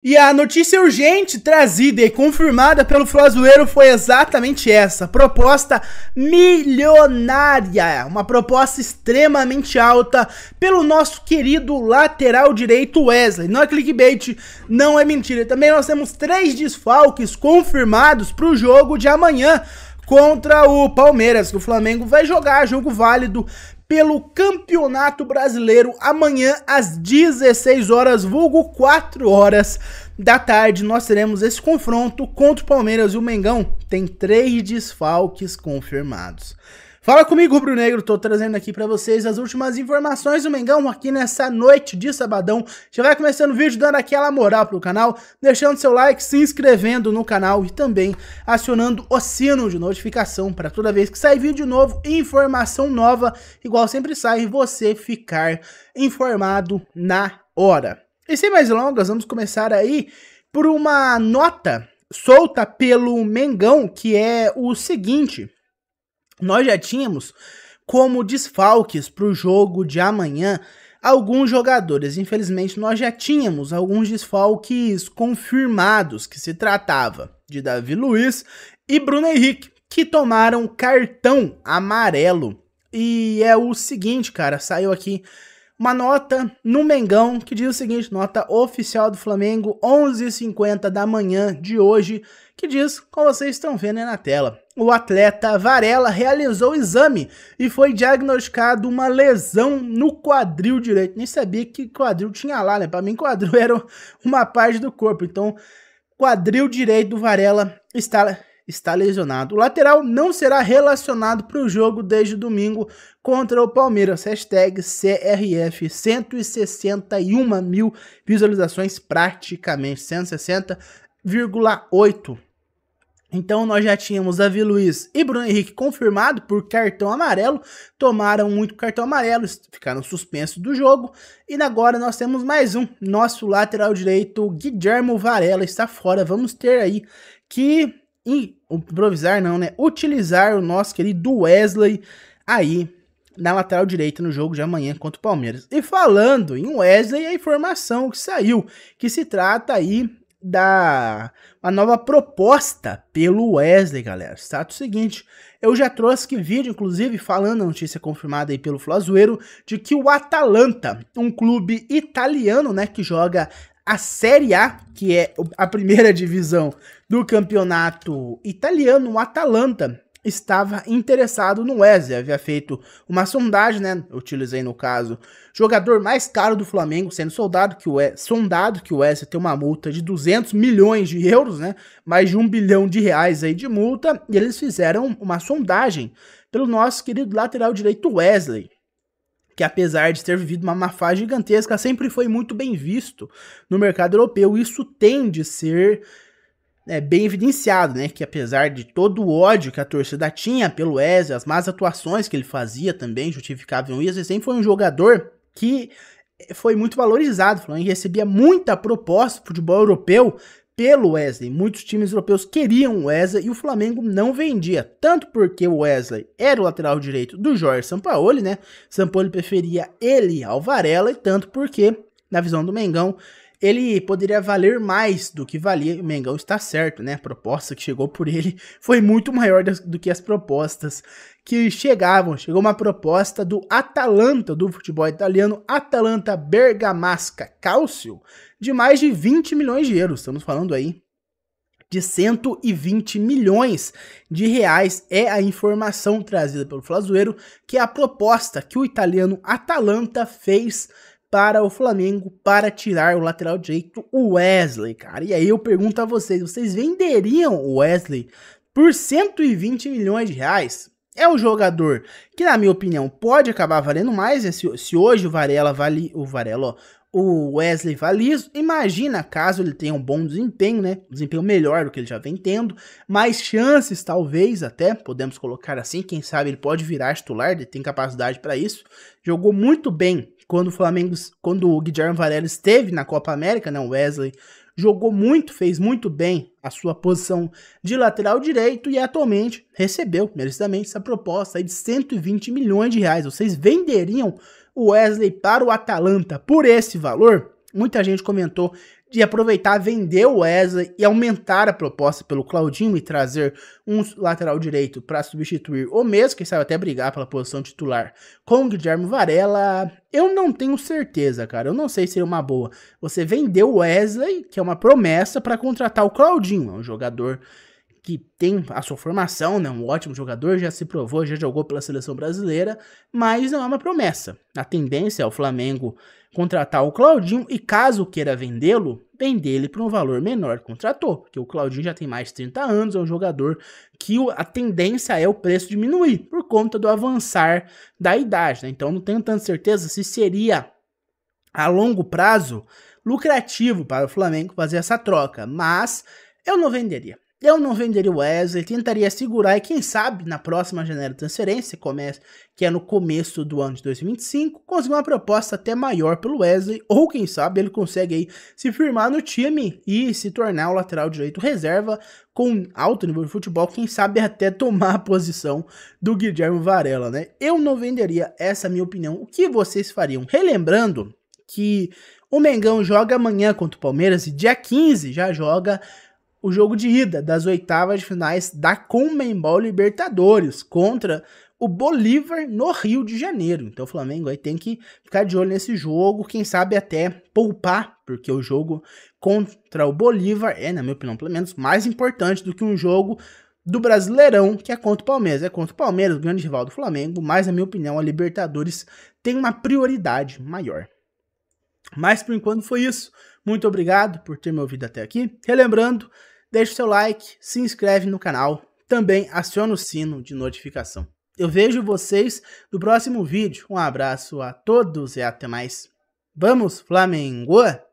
E a notícia urgente trazida e confirmada pelo Flazoeiro foi exatamente essa: proposta milionária, uma proposta extremamente alta pelo nosso querido lateral direito Wesley. Não é clickbait, não é mentira. Também nós temos 3 desfalques confirmados para o jogo de amanhã contra o Palmeiras, que o Flamengo vai jogar, jogo válido pelo Campeonato Brasileiro amanhã às 16 horas, vulgo 4 horas da tarde. Nós teremos esse confronto contra o Palmeiras e o Mengão tem 3 desfalques confirmados. Fala comigo, Rubro Negro, tô trazendo aqui pra vocês as últimas informações do Mengão aqui nessa noite de sabadão. Já vai começando o vídeo dando aquela moral pro canal, deixando seu like, se inscrevendo no canal e também acionando o sino de notificação para toda vez que sair vídeo novo e informação nova, igual sempre sai, você ficar informado na hora. E sem mais delongas, vamos começar aí por uma nota solta pelo Mengão, que é o seguinte: nós já tínhamos como desfalques para o jogo de amanhã alguns jogadores. Infelizmente, nós já tínhamos alguns desfalques confirmados, que se tratava de Davi Luiz e Bruno Henrique, que tomaram cartão amarelo. E é o seguinte, cara, saiu aqui uma nota no Mengão que diz o seguinte, nota oficial do Flamengo, 11h50 da manhã de hoje, que diz, como vocês estão vendo aí na tela: o atleta Varela realizou o exame e foi diagnosticado uma lesão no quadril direito. Nem sabia que quadril tinha lá, né? Pra mim, quadril era uma parte do corpo. Então, quadril direito do Varela está lesionado. O lateral não será relacionado para o jogo desde domingo contra o Palmeiras. Hashtag CRF, 161 mil visualizações, praticamente 160,8. Então nós já tínhamos Davi Luiz e Bruno Henrique confirmado por cartão amarelo, tomaram muito cartão amarelo, ficaram suspensos do jogo, e agora nós temos mais um, nosso lateral direito Guilherme Varela está fora. Vamos ter aí que improvisar não, né? Utilizar o nosso querido Wesley aí na lateral direita no jogo de amanhã contra o Palmeiras. E falando em Wesley, a informação que saiu, que se trata aí da uma nova proposta pelo Wesley, galera. Status seguinte, eu já trouxe aqui vídeo, inclusive, falando a notícia confirmada aí pelo Flazoeiro, de que o Atalanta, um clube italiano, né, que joga a Série A, que é a primeira divisão do campeonato italiano, o Atalanta estava interessado no Wesley. Havia feito uma sondagem, né? Eu utilizei no caso jogador mais caro do Flamengo, sendo sondado que o Wesley tem uma multa de 200 milhões de euros, né? Mais de 1 bilhão de reais aí de multa, e eles fizeram uma sondagem pelo nosso querido lateral direito Wesley, que apesar de ter vivido uma má fase gigantesca, sempre foi muito bem visto no mercado europeu. Isso tende a ser bem evidenciado, né? Que apesar de todo o ódio que a torcida tinha pelo Wesley, as más atuações que ele fazia também justificavam isso, ele sempre foi um jogador que foi muito valorizado, e recebia muita proposta do futebol europeu pelo Wesley. Muitos times europeus queriam o Wesley e o Flamengo não vendia, tanto porque o Wesley era o lateral direito do Jorge Sampaoli, né? Sampaoli preferia ele ao Varela, e tanto porque, na visão do Mengão, ele poderia valer mais do que valia. O Mengão está certo, né? A proposta que chegou por ele foi muito maior do que as propostas que chegavam. Chegou uma proposta do Atalanta, do futebol italiano, Atalanta Bergamasca Calcio, de mais de 20 milhões de euros. Estamos falando aí de 120 milhões de reais. É a informação trazida pelo Flazoeiro, que é a proposta que o italiano Atalanta fez para o Flamengo para tirar o lateral direito, o Wesley, cara. E aí eu pergunto a vocês, vocês venderiam o Wesley por 120 milhões de reais? É um jogador que, na minha opinião, pode acabar valendo mais, né? Se hoje o Wesley vale isso, imagina caso ele tenha um bom desempenho, né? Desempenho melhor do que ele já vem tendo, mais chances talvez até, podemos colocar assim, quem sabe ele pode virar titular, ele tem capacidade para isso. Jogou muito bem quando o Guilherme Varela esteve na Copa América, né? O Wesley jogou muito, fez muito bem a sua posição de lateral direito e atualmente recebeu merecidamente essa proposta aí de 120 milhões de reais. Vocês venderiam o Wesley para o Atalanta por esse valor? Muita gente comentou de aproveitar, vender o Wesley e aumentar a proposta pelo Claudinho e trazer um lateral direito para substituir ou mesmo, quem sabe até brigar pela posição titular com o Guilherme Varela, eu não tenho certeza, cara. Eu não sei se seria uma boa. Você vendeu o Wesley, que é uma promessa, para contratar o Claudinho, é um jogador que tem a sua formação, né, um ótimo jogador, já se provou, já jogou pela seleção brasileira, mas não é uma promessa. A tendência é o Flamengo contratar o Claudinho e caso queira vendê-lo, vender ele por um valor menor que contratou, porque o Claudinho já tem mais de 30 anos, é um jogador que a tendência é o preço diminuir por conta do avançar da idade, né? Então não tenho tanta certeza se seria a longo prazo lucrativo para o Flamengo fazer essa troca, mas eu não venderia. Eu não venderia o Wesley, tentaria segurar e quem sabe na próxima janela de transferência, que é no começo do ano de 2025, conseguir uma proposta até maior pelo Wesley, ou quem sabe ele consegue aí se firmar no time e se tornar o lateral direito reserva com alto nível de futebol, quem sabe até tomar a posição do Guilherme Varela, né? Eu não venderia, essa é a minha opinião. O que vocês fariam? Relembrando que o Mengão joga amanhã contra o Palmeiras e dia 15 já joga o jogo de ida das oitavas de finais da Conmebol Libertadores contra o Bolívar no Rio de Janeiro. Então o Flamengo aí tem que ficar de olho nesse jogo, quem sabe até poupar, porque o jogo contra o Bolívar é, na minha opinião, pelo menos, mais importante do que um jogo do Brasileirão, que é contra o Palmeiras. É contra o Palmeiras, o grande rival do Flamengo, mas, na minha opinião, a Libertadores tem uma prioridade maior. Mas por enquanto foi isso. Muito obrigado por ter me ouvido até aqui. Relembrando, deixe seu like, se inscreve no canal, também aciona o sino de notificação. Eu vejo vocês no próximo vídeo. Um abraço a todos e até mais. Vamos, Flamengo!